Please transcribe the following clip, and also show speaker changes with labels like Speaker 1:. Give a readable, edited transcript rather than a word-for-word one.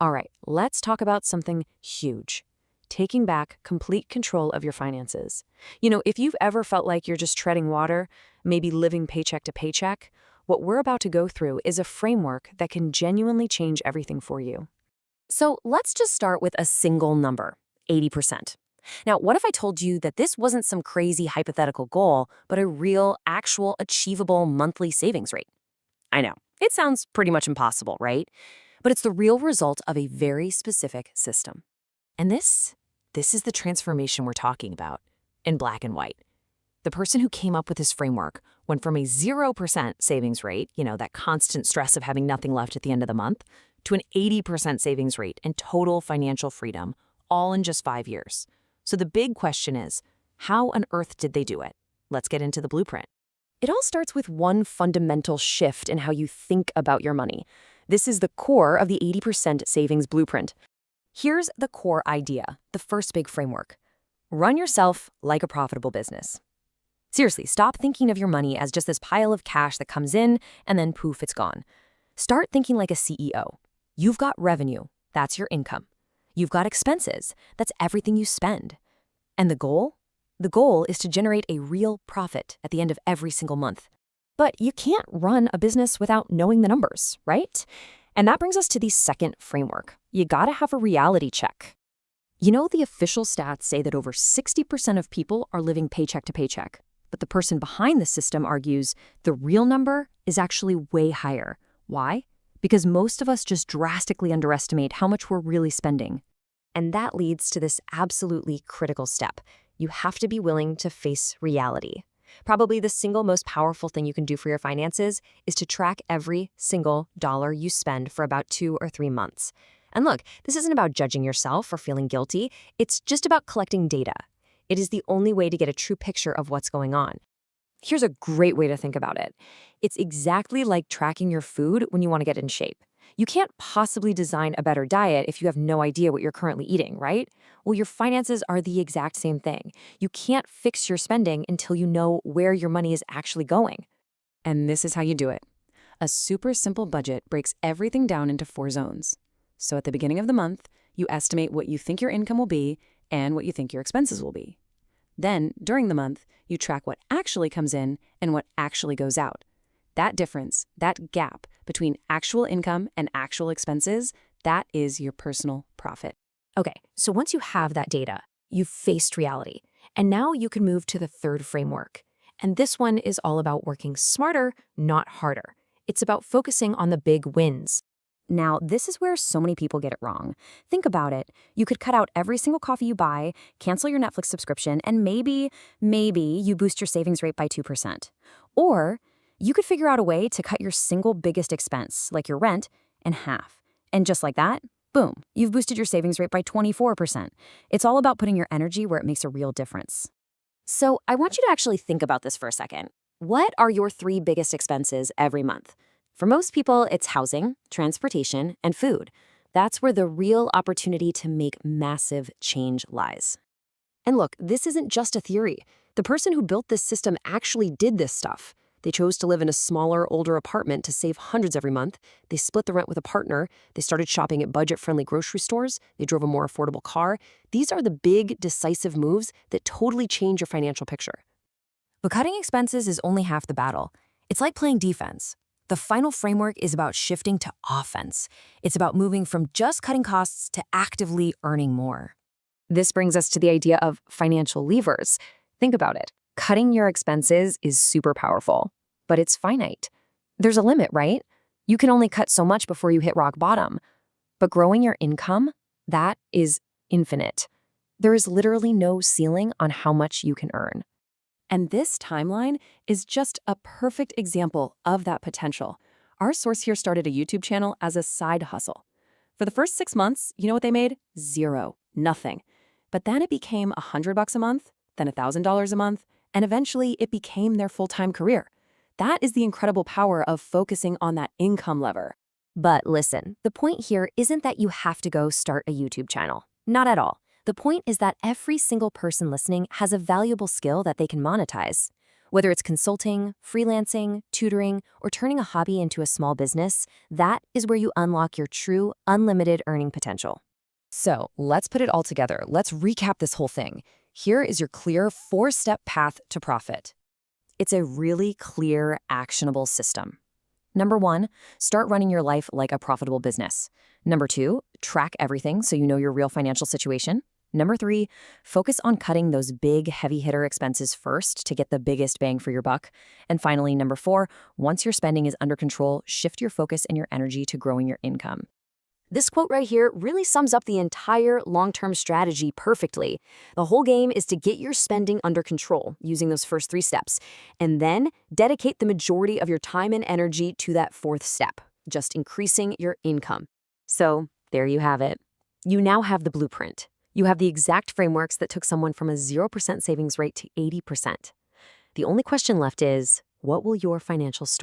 Speaker 1: All right, let's talk about something huge. Taking back complete control of your finances. If you've ever felt like you're just treading water, maybe living paycheck to paycheck, what we're about to go through is a framework that can genuinely change everything for you.
Speaker 2: So let's just start with a single number, 80%. Now, what if I told you that this wasn't some crazy hypothetical goal, but a real, actual, achievable monthly savings rate? I know, it sounds pretty much impossible, right? But it's the real result of a very specific system. And this is the transformation we're talking about in black and white. The person who came up with this framework went from a 0% savings rate, that constant stress of having nothing left at the end of the month, to an 80% savings rate and total financial freedom, all in just 5 years. So the big question is, how on earth did they do it? Let's get into the blueprint. It all starts with one fundamental shift in how you think about your money. This is the core of the 80% savings blueprint. Here's the core idea, the first big framework. Run yourself like a profitable business. Seriously, stop thinking of your money as just this pile of cash that comes in and then poof, it's gone. Start thinking like a CEO. You've got revenue, that's your income. You've got expenses, that's everything you spend. And the goal? The goal is to generate a real profit at the end of every single month. But you can't run a business without knowing the numbers, right? And that brings us to the second framework. You gotta have a reality check. The official stats say that over 60% of people are living paycheck to paycheck. But the person behind the system argues the real number is actually way higher. Why? Because most of us just drastically underestimate how much we're really spending. And that leads to this absolutely critical step. You have to be willing to face reality. Probably the single most powerful thing you can do for your finances is to track every single dollar you spend for about 2 or 3 months. And look, this isn't about judging yourself or feeling guilty. It's just about collecting data. It is the only way to get a true picture of what's going on. Here's a great way to think about it. It's exactly like tracking your food when you want to get in shape. You can't possibly design a better diet if you have no idea what you're currently eating, right? Well, your finances are the exact same thing. You can't fix your spending until you know where your money is actually going.
Speaker 1: And this is how you do it. A super simple budget breaks everything down into 4 zones. So at the beginning of the month, you estimate what you think your income will be and what you think your expenses will be. Then, during the month, you track what actually comes in and what actually goes out. That difference, that gap between actual income and actual expenses, that is your personal profit.
Speaker 2: Okay, so once you have that data, you've faced reality. And now you can move to the third framework. And this one is all about working smarter, not harder. It's about focusing on the big wins. Now, this is where so many people get it wrong. Think about it. You could cut out every single coffee you buy, cancel your Netflix subscription, and maybe you boost your savings rate by 2%. Or you could figure out a way to cut your single biggest expense, like your rent, in half. And just like that, boom, you've boosted your savings rate by 24%. It's all about putting your energy where it makes a real difference. So I want you to actually think about this for a second. What are your 3 biggest expenses every month? For most people, it's housing, transportation, and food. That's where the real opportunity to make massive change lies. And look, this isn't just a theory. The person who built this system actually did this stuff. They chose to live in a smaller, older apartment to save hundreds every month. They split the rent with a partner. They started shopping at budget-friendly grocery stores. They drove a more affordable car. These are the big, decisive moves that totally change your financial picture. But cutting expenses is only half the battle. It's like playing defense. The final framework is about shifting to offense. It's about moving from just cutting costs to actively earning more. This brings us to the idea of financial levers. Think about it. Cutting your expenses is super powerful, but it's finite. There's a limit, right? You can only cut so much before you hit rock bottom. But growing your income, that is infinite. There is literally no ceiling on how much you can earn.
Speaker 1: And this timeline is just a perfect example of that potential. Our source here started a YouTube channel as a side hustle. For the first 6 months, you know what they made? 0, nothing. But then it became $100 a month, then $1,000 a month, and eventually it became their full-time career. That is the incredible power of focusing on that income lever.
Speaker 2: But listen, the point here isn't that you have to go start a YouTube channel. Not at all. The point is that every single person listening has a valuable skill that they can monetize. Whether it's consulting, freelancing, tutoring, or turning a hobby into a small business, that is where you unlock your true, unlimited earning potential.
Speaker 1: So let's put it all together. Let's recap this whole thing. Here is your clear 4-step path to profit.
Speaker 2: It's a really clear, actionable system. Number 1, start running your life like a profitable business. Number 2, track everything so you know your real financial situation. Number 3, focus on cutting those big, heavy-hitter expenses first to get the biggest bang for your buck. And finally, number 4, once your spending is under control, shift your focus and your energy to growing your income. This quote right here really sums up the entire long-term strategy perfectly. The whole game is to get your spending under control using those first 3 steps, and then dedicate the majority of your time and energy to that 4th step, just increasing your income. So there you have it. You now have the blueprint. You have the exact frameworks that took someone from a 0% savings rate to 80%. The only question left is, what will your financial story